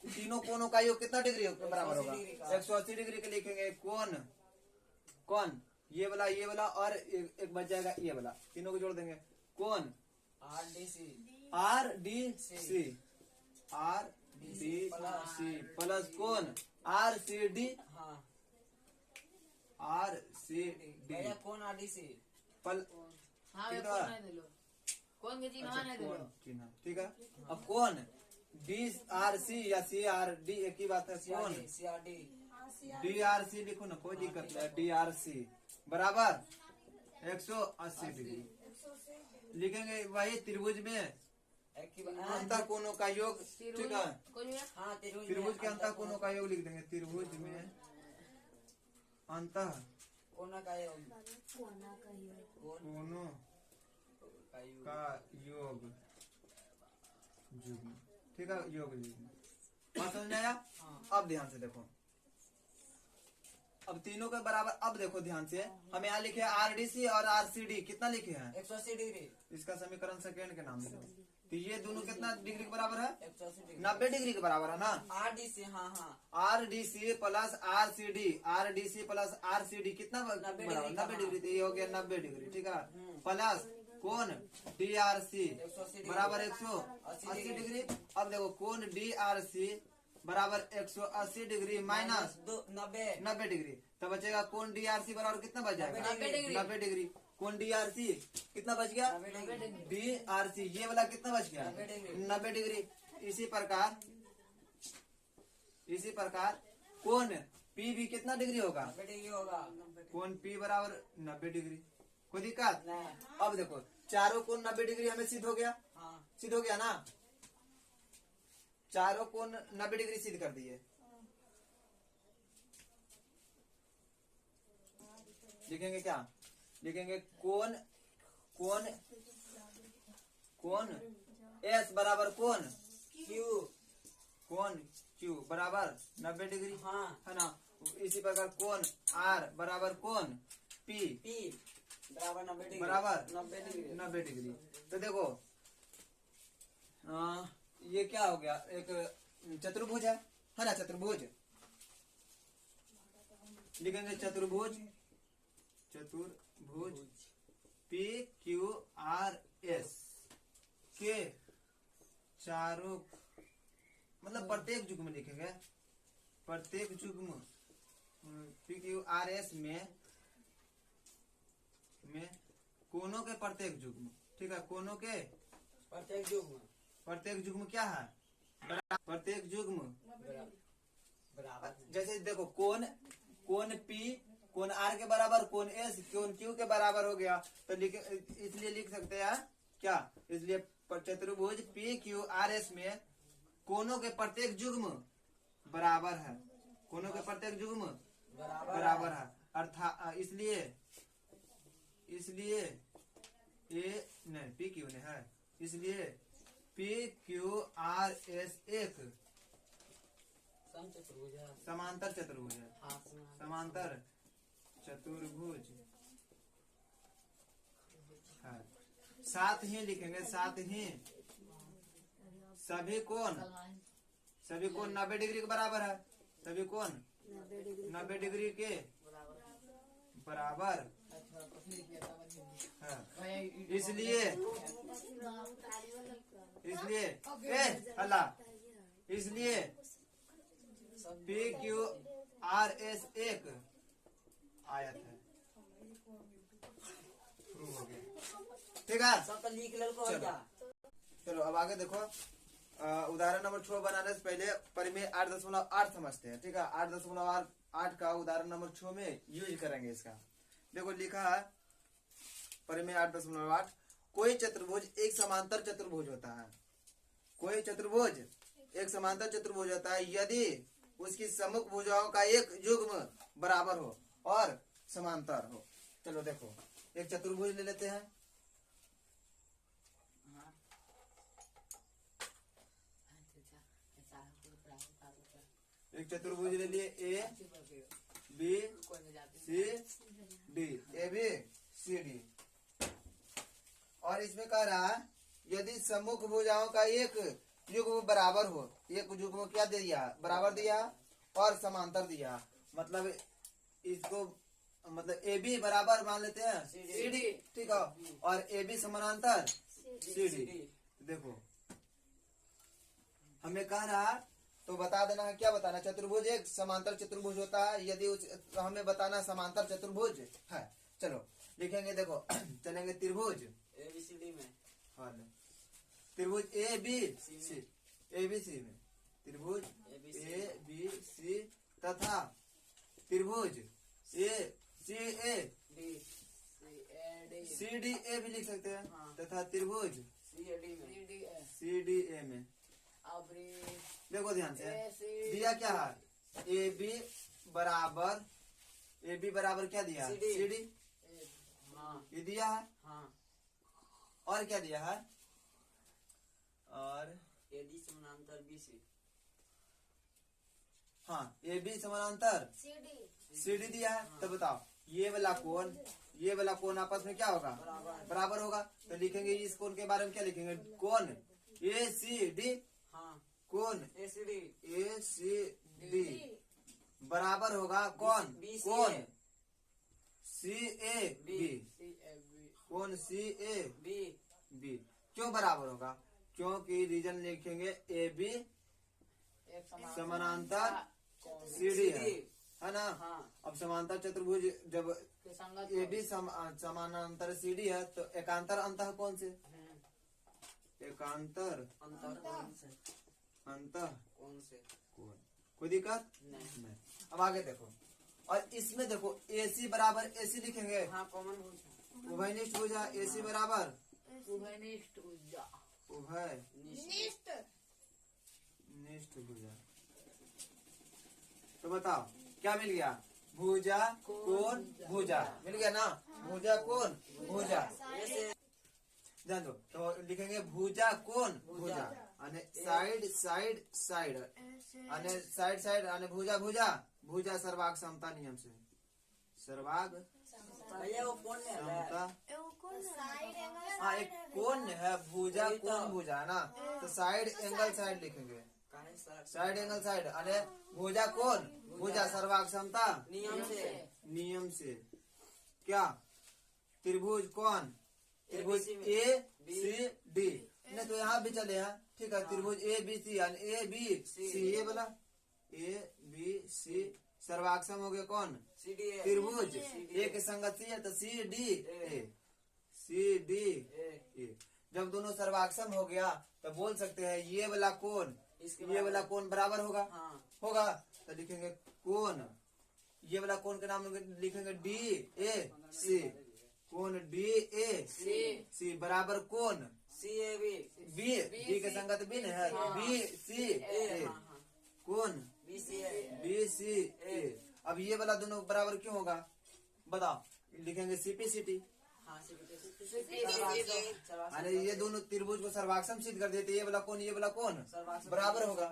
तीनों कोनों का योग कितना डिग्री बराबर होगा? 180 डिग्री के लिखेंगे। कौन ये वाला और एक बच जाएगा ये वाला, तीनों को जोड़ देंगे। कौन RDC प्लस कौन RCD कौन RDC कौन के चिन्ह नहीं दिलो? चिन्ह ठीक है। अब कौन DRC या CRD एक ही बात है। कौन DRC लिखो ना, कोई दिक्कत नहीं। DRC बराबर 180 डिग्री लिखेंगे। वही त्रिभुज में अंतर कोनों का योग, ठीक है, त्रिभुज के अंतर कोनों का योग लिख देंगे। त्रिभुज में अंतर कोना का योग, कोनों का योग युग्म, ठीक है, योग युग्म। बात समझ में आया? अब ध्यान से देखो, अब तीनों के बराबर। अब देखो ध्यान से, हम यहाँ लिखे RDC और RCD कितना लिखे हैं? 180 डिग्री। इसका समीकरण सेकेंड के नाम से तो ये दोनों कितना डिग्री के बराबर है? 180 डिग्री 90 डिग्री के बराबर है ना। RDC हाँ हाँ R D C plus R C D, R D C plus R C D कितना 90 डिग्री बराबर? का, 90 डिग्री। तो ये हो गया 90 डिग्री, ठीक है। हम्म। प्लस कोण डी आर सी 180 डिग्री बराबर 180 डिग्री। अब देखो कोण डी आर सी बराबर 180 डिग्री माइनस 90 90 डिग्री, तो बचेगा कोण डी आर सी बराबर कितना बच जाएगा? 90 डिग्री। 90 डिग्री। कोण डी आर सी कितना बच गया? 90 डिग्री डी आर सी ये वाला कितना बच गया? 90 डिग्री। 90 डिग्री। इसी प्रकार कोण पी भी कितना डिग्री होगा? 90 डिग्री होगा कोण पी बराबर 90 डिग्री। कोई दिक्कत? नहीं अब देखो चारों कोण 90 डिग्री हमें सिद्ध हो गया, हाँ सिद्ध हो गया ना। चारों कोण 90 डिग्री सिद्ध कर दिए। लिखेंगे क्या? लिखेंगे कोण कोण कोण एस बराबर कोण Q कोण क्यू बराबर 90 डिग्री हाँ है ना। इसी प्रकार कोण आर बराबर कोण पी P बराबर 90 डिग्री बराबर 90 डिग्री 90 डिग्री। तो देखो ये क्या हो गया? एक चतुर्भुज है ना, चतुर्भुज। लिखेंगे चतुर्भुज, चतुर्भुज पी क्यू आर एस के चारों मतलब प्रत्येक युग्म लिखेंगे, प्रत्येक युग्म पी क्यू आर एस में कोनों के प्रत्येक युग्म, ठीक है। कोनों के प्रत्येक युग्म क्या है? प्रत्येक युग्म बराबर जैसे देखो कोण पी कोण आर के बराबर, कोण एस कोण क्यू के बराबर हो गया। तो इसलिए लिख सकते हैं क्या? इसलिए चतुर्भुज पी क्यू आर एस में कोनों के प्रत्येक युग्म बराबर है, कोनों के प्रत्येक युग्म बराबर है। अर्थात इसलिए ए नहीं पी क्यू ने है, इसलिए पी क्यू आर एस एक समचतुर्भुज है समांतर चतुर्भुज है, हाँ समांतर चतुर्भुज है। साथ ही लिखेंगे, साथ ही सभी कोण 90 डिग्री के बराबर है, सभी कोण 90 डिग्री के बराबर है। इसलिए इसलिए पी क्यू आर एस एक आयत है। प्रूव हो गया, ठीक है। सब तो लिख लो को क्या चलो अब आगे देखो। उदाहरण नंबर 6 बनाने से पहले परिमेय 8.8 समझते हैं, ठीक है। 8.8 का उदाहरण नंबर 6 में यूज करेंगे इसका। देखो लिखा है परिमेय 8.8 कोई चतुर्भुज एक समांतर चतुर्भुज होता है, कोई चतुर्भुज एक समांतर चतुर्भुज होता है यदि उसकी सम्मुख भुजाओं का एक युग्म बराबर हो और समांतर हो। चलो देखो एक चतुर्भुज ले लेते हैं। एक चतुर्भुज ले लिए A B C D, A B C D. और इसमें कह रहा है यदि सम्मुख भुजाओं का एक युग्म बराबर हो, एक युग्म क्या दे दिया? बराबर दिया और समांतर दिया। मतलब इसको मतलब ए बी बराबर मान लेते हैं सी डी, ठीक है। और ए बी समानांतर सी डी। देखो हमें कह रहा तो बता देना है, क्या बताना? चतुर्भुज एक समांतर चतुर्भुज होता है यदि तो हमें बताना समांतर चतुर्भुज है। चलो लिखेंगे, देखो चलेंगे त्रिभुज ABCD में, हाँ त्रिभुज ए बी सी में, त्रिभुज ए बी सी तथा त्रिभुज ए सी ए सी डी ए भी लिख सकते हैं, तथा त्रिभुज CAD में, सी डी ए में। देखो ध्यान से दिया क्या है? ए बी बराबर क्या दिया? CD। सी डी हाँ ये दिया है। हाँ और क्या दिया है? और AD समानांतर BC, हाँ ए बी समानांतर सी डी दिया है। तो बताओ ये वाला कोण आपस में क्या होगा? बराबर होगा। तो लिखेंगे इस कोण के बारे में क्या लिखेंगे? कोण ए सी डी हाँ कोण ACD ए सी डी बराबर होगा कौन BCA कौन सी ए B बी कौन सी ए B बी क्यों बराबर होगा? क्योंकि रीजन लिखेंगे ए बी समानांतर सी डी है ना। हाँ अब समांतर चतुर्भुज जब ए बी समानांतर सी डी है तो एकांतर अंतः कौन से? एकांतर अंतर कौन से अंतः कौन से कौन? कोई दिक्कत नहीं अब आगे देखो, और इसमें देखो ए सी बराबर ए सी लिखेंगे, हाँ कॉमन भुज उभयनिष्ठ भुजा ए सी बराबर उभयनिष्ठ ऊर्जा उभय निष्ठ निष्ठ भुजा। तो बताओ क्या मिल गया? भुजा कोण भुजा मिल गया ना। भुजा कोण भुजा ध्यान दो, तो लिखेंगे भुजा कोण भुजा आणि साइड साइड साइड आणि साइड साइड आणि भुजा भुजा भुजा सर्वाग समता नियम से सर्वाग भैया वो कौन ले रहा है समता। हाँ एक कोण है भुजा कोण भुजा है ना, तो साइड एंगल साइड लिखेंगे, काहे सर साइड एंगल साइड अरे भुजा कोण भुजा सर्वाग समता नियम से क्या त्रिभुज कौन? त्रिभुज ए सी डी नहीं तो यहाँ भी चले हैं, ठीक है। त्रिभुज ए बी सी यानी ए बी सी ये बोला ए बी सी सर्वाक्षम हो गया कौन? CD त्रिभुज ए के संगत सी है तो सी डी ए सी डी ए। जब दोनों सर्वाक्षम हो गया तो बोल सकते हैं ये वाला कोण ये वाला कोण बराबर होगा हाँ होगा तो लिखेंगे कोण ये वाला कोण के नाम लिखेंगे डी ए सी कोण डी ए सी बराबर कोण CAB बी बी के संगत बी नहीं है बी सी ए कोण BCA बी सी ए। अब ये वाला दोनों बराबर क्यों होगा बताओ? लिखेंगे सीपी सीटी हाँ अरे ये दोनों त्रिभुज को सर्वाक्षम सिद्ध कर देते, ये वाला कौन बराबर होगा,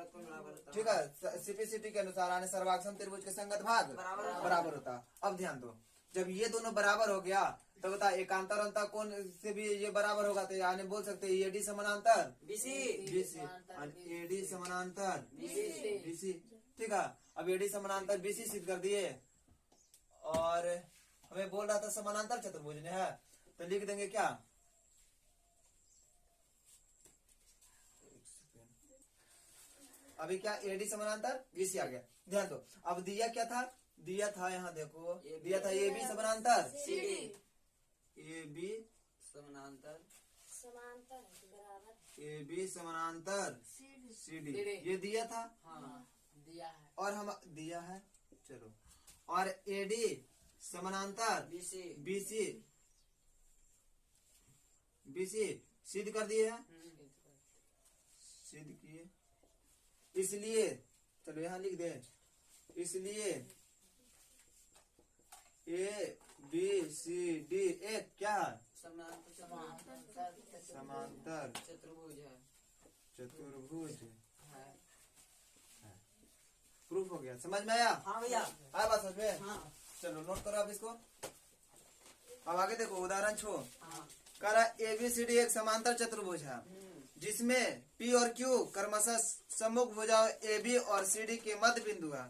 ठीक है। सीपीसीटी के अनुसार आने सर्वाक्षम त्रिभुज के संगत भाग बराबर होता। अब ध्यान दो, जब ये दोनों बराबर हो गया तो बता एकांतर अंतर कोण से भी ये बराबर होगा, तो यानी बोल सकते हैं एडी समानांतर BC एडी समानांतर बीसी, ठीक है। अब एडी समानांतर बीसी सिद्ध कर दिए और हमें बोल रहा था समानांतर चतुर्भुज ने है, तो लिख देंगे क्या अभी क्या एडी समानांतर बीसी आ गया। ध्यान दो, अब दिया क्या था? दिया था यहाँ देखो, दिया था ए बी समानांतर CD ए बी समानांतर ए बी समानांतर सी डी, ये दिया था हाँ दिया है और हम दिया है चलो, और एडी समानांतर BC बीसी बीसी सिद्ध कर दिए हैं, सिद्ध किए। इसलिए चलो यहाँ लिख दे, इसलिए ए बी सी डी एक क्या है? समांतर चतुर्भुज है चतुर्भुज है। प्रूफ हो गया, समझ में आया? हाँ भैया आया बात समझ में? हाँ चलो नोट करो आप इसको। अब आगे देखो उदाहरण छो, हाँ कह रहा एबीसीडी एक समांतर चतुर्भुज है जिसमें पी और क्यू क्रमशः सम्मुख भुजाओं ए बी और सी डी के मध्य बिंदु है।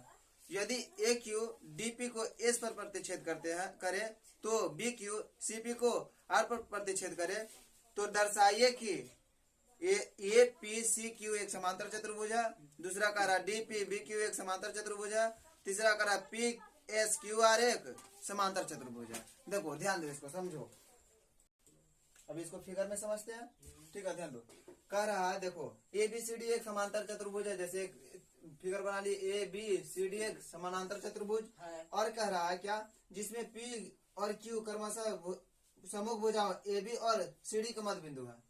यदि ए क्यू डी पी को एस पर प्रतिच्छेद करते हैं करे तो बी क्यू सी पी को आर पर प्रतिच्छेद करे, तो दर्शाइए कि ए पी सी क्यू एक समांतर चतुर्भुज है। दूसरा कह रहा डी पी बी क्यू एक समांतर चतुर्भुज है। तीसरा कह रहा पी एस क्यू आर एक समांतर चतुर्भुज है। देखो ध्यान दो, इसको समझो। अब इसको फिगर में समझते हैं, ठीक है। ध्यान दो, कह रहा है देखो ए बी सी डी एक समांतर चतुर्भुज है, जैसे एक फिगर बना ली ए बी सी डी एक समानांतर चतुर्भुज, और कह रहा है क्या जिसमें पी और क्यू क्रमशः सम्मुख भुजाओं ए बी और सी डी का मध्य बिंदु है।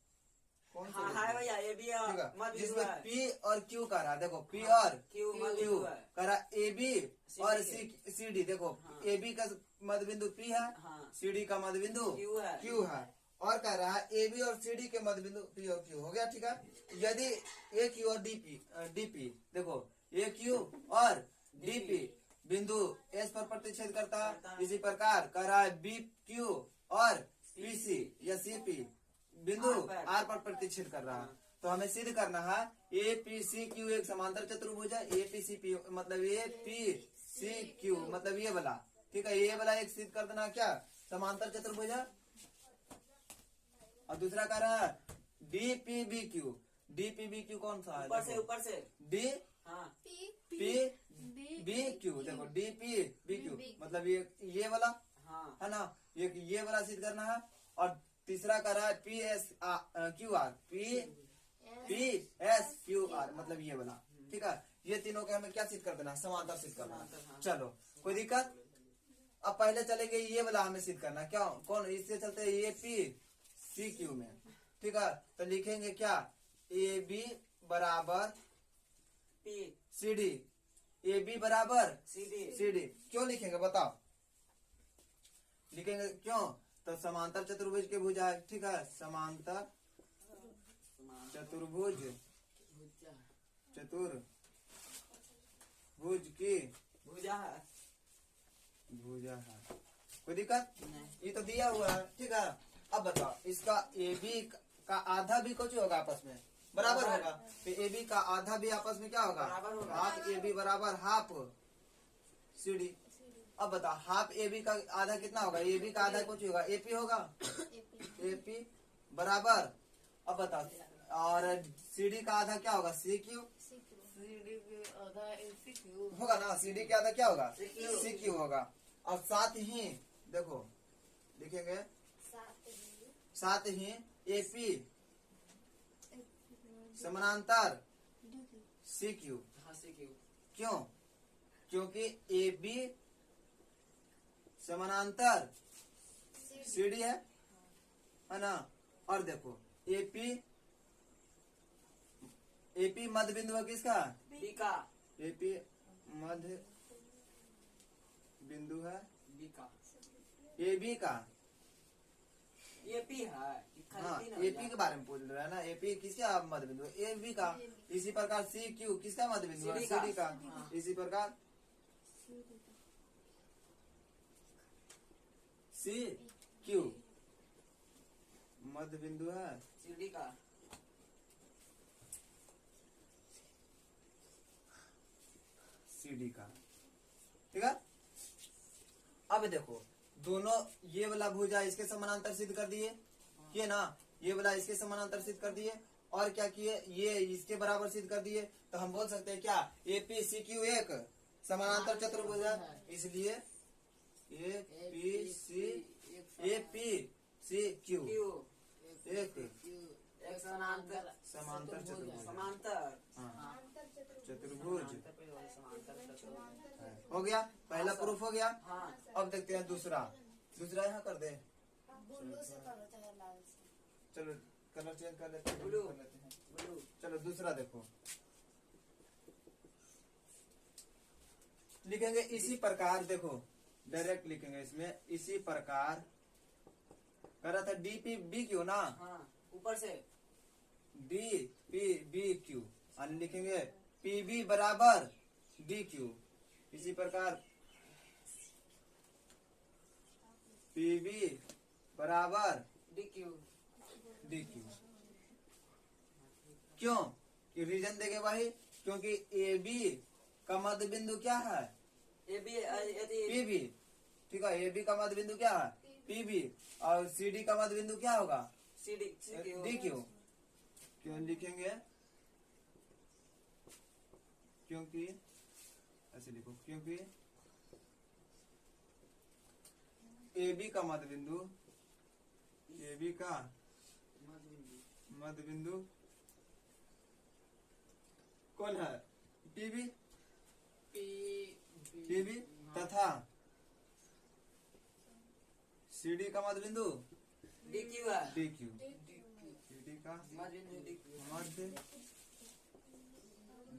कौन सा हाँ है भैया ये भी ठीक है, मत जिसमें पी और क्यू कह रहा है, देखो पी हाँ, और क्यू मत क्यू है। कह रहा ए बी और CD सी डी, देखो हाँ। ए बी का मध्य बिंदु पी है, हाँ सी डी का मध्य बिंदु क्यू है। और कह रहा है ए बी और सी डी के मध्य बिंदु पी और क्यू हो गया, ठीक है। यदि ए क्यू और डी पी देखो ए क्यू और डी पी बिंदु एस पर प्रतिच्छेद करता है, इसी प्रकार कह रहा है बी क्यू और पी सी या सी पी बिंदु आर पर प्रतिच्छेद कर रहा है, तो हमें सिद्ध करना है ए पी सी क्यू एक समांतर चतुर्भुज है। ए पी सी पी मतलब ए पी सी क्यू मतलब ये वाला, ठीक है, ये वाला एक सिद्ध कर देना क्या समांतर चतुर्भुज है। और दूसरा कह रहा है D P B Q. D P B Q कौन सा है? ऊपर से डी हाँ पी बी क्यू, देखो डी पी बी क्यू मतलब ये वाला हाँ है ना, ये वाला सिद्ध करना है। और तीसरा कर रहा है P S Q R, P S Q R मतलब ये वाला, ठीक है। ये तीनों के हमें क्या सिद्ध कर देना है? समांतर सिद्ध करना है। हाँ। चलो कोई दिक्कत? अब पहले चलेंगे ये वाला हमें सिद्ध करना है। क्या कौन? इससे चलते हैं ये पी सी क्यू में, ठीक है। तो लिखेंगे क्या ए बी बराबर P C D, A B बराबर सीधी सी डी। क्यों लिखेंगे बताओ? लिखेंगे क्यों? तो समांतर चतुर्भुज के भुजा है, ठीक है। समांतर चतुर्भुज चतुर्भुज की भुजा है भुजा है। कोई दिक्कत? नहीं। ये तो दिया हुआ है, ठीक है। अब बताओ इसका ए बी का आधा भी कुछ होगा आपस में बराबर होगा, तो ए बी का आधा भी आपस में क्या होगा? बराबर होगा। हाफ ए बी बराबर हाफ सी डी। अब बताओ हाफ ए बी का आधा कितना होगा? ए बी का आधा कुछ होगा, ए पी होगा, ए पी बराबर। अब बताओ और सी डी का आधा क्या होगा? सी क्यू सीडी के आधा एसी क्यू होगा ना, सी डी का आधा क्या होगा? CQ। सी क्यू होगा। और साथ ही देखो लिखेंगे साथ ही ए पी समानांतर सी क्यू। हाँ सीधी क्यों? क्योंकि ए बी समानांतर सी डी है ना। और देखो एपी मध्य बिंदु है किसका? बी का एपी मध्य बिंदु है बी का ए बी का। ये पी है हाँ एपी के बारे में पूछ रहा है ना, एपी किसका मध्य बिंदु है? ए बी का। इसी प्रकार सी क्यू किसका मध्य बिंदु है? CD का। सी डी का। हाँ। इसी प्रकार सी क्यू मध्य बिंदु है सीधी का सी डी का, ठीक है। अब देखो दोनों ये वाला भुजा इसके समानांतर सिद्ध कर दिए, किए ना, ये वाला इसके समानांतर सिद्ध कर दिए। और क्या किए? ये इसके बराबर सिद्ध कर दिए। तो हम बोल सकते हैं क्या ए पी सी क्यू एक समानांतर चतुर्भुज है, इसलिए A P C Q Q एक एक समांतर समांतर चतुर्भुज समांतर हाँ चतुर्भुज समांतर चतुर्भुज हो गया। पहला प्रूफ हो गया। हाँ अब देखते हैं दूसरा यहाँ कर दे। ब्लू से करो चाहे लाल से। चलो कलर चेंज कर लेते हैं, ब्लू। कर लेते हैं। ब्लू चलो दूसरा देखो लिखेंगे इसी प्रकार। देखो डायरेक्ट लिखेंगे इसमें इसी प्रकार कर रहा था डी पी बी क्यू ना, हाँ ऊपर से डी पी बी क्यू और लिखेंगे पी बी बराबर डी क्यू। इसी प्रकार पी बी बराबर डी क्यू डी क्यू। क्यों? रीजन देंगे भाई, क्योंकि ए बी का मध्य बिंदु क्या है? ये भी यदि पी बी, ठीक है। ए बी का मध्य बिंदु क्या है? P B. और सी डी का मध्य बिंदु क्या होगा? CD D Q. क्यों लिखेंगे? क्योंकि ऐसे लिखो, क्योंकि ए बी का मध्य बिंदु ए बी का मध्य बिंदु कौन है? पी बी पी बी तथा सी डी का मध्य बिंदु डी क्यू है डी क्यू। सी डी का मध्य बिंदु डी क्यू मध्य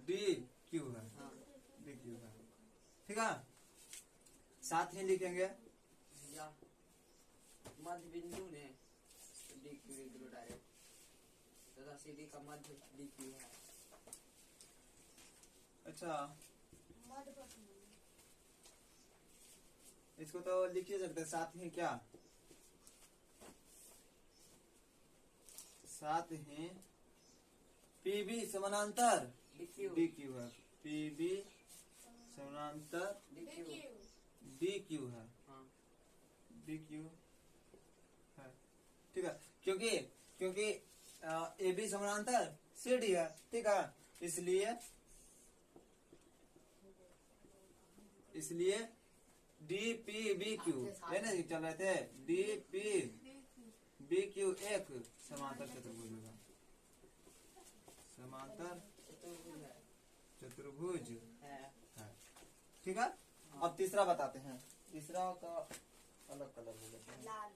डी क्यू है, हाँ डी क्यू है, ठीक है। साथ ही लिखेंगे या मध्य बिंदु ने डी क्यू लिख दो डायरेक्ट तथा सीडी का मध्य डी क्यू है। अच्छा मध्य पसंद इसको तो लिख ही सकते हैं। साथ ही क्या? साथ ही PB समानांतर DQ DQ है, PB समानांतर DQ DQ है, हाँ DQ है, ठीक है। क्योंकि AB समानांतर CD है, ठीक है। इसलिए DPBQ लेने चल रहे थे, DPBQ एक समांतर चतुर्भुज होगा, समांतर चतुर्भुज है है, ठीक है। अब तीसरा बताते हैं, तीसरा का अलग कलर हो लेते हैं। लाल।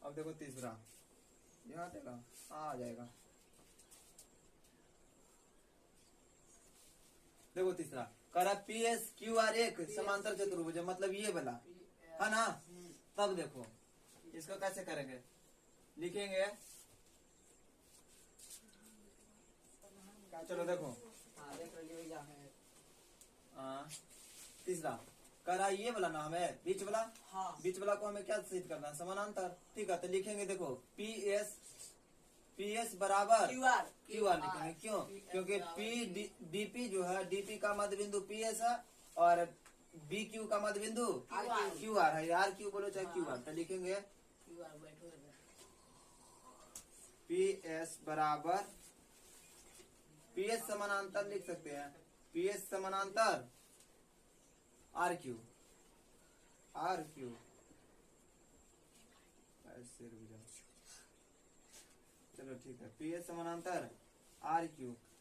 अब देखो तीसरा, यहाँ देगा आ जाएगा। देखो तीसरा करा PSQR एक समांतर चतुर्भुज है, मतलब ये वाला है ना। तब देखो इसको कैसे करेंगे, लिखेंगे, चलो देखो हाँ देख लीजिए भैया तीसरा करा ये वाला नाम है, बीच वाला, हाँ बीच वाला को हमें क्या सिद्ध करना है, समानांतर, ठीक है। तो लिखेंगे देखो PS बराबर QR QR लिखेंगे, क्यों? क्योंकि DP जो है, DP का मध्य बिंदु PS है और BQ का मध्य बिंदु QR है, RQ बोलो चाहे QR। तो लिखेंगे PS बराबर, PS समानांतर लिख सकते हैं, PS समानांतर RQ ऐसे रुक जाओ, चलो ठीक है। PS समानांतर RQ,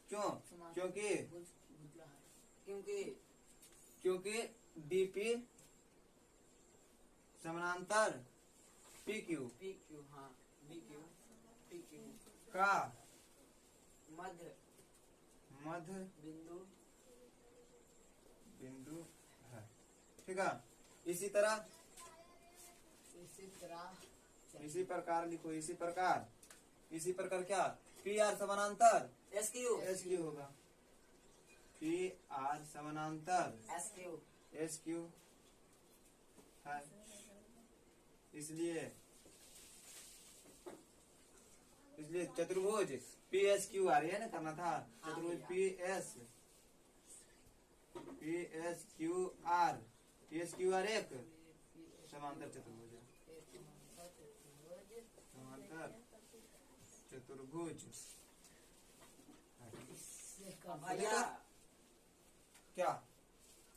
क्यों? क्योंकि DP समानांतर PQ हाँ PQ का मध्य बिंदु है, ठीक है। इसी तरह इसी प्रकार लिखो, इसी प्रकार क्या, PR समानांतर SQ होगा, PR समानांतर SQ है। इसलिए चतुर्भुज PSQR ये ना करना था, चतुर्भुज PSQR एक समांतर चतुर्भुज है, समांतर चतुर्भुज भैया क्या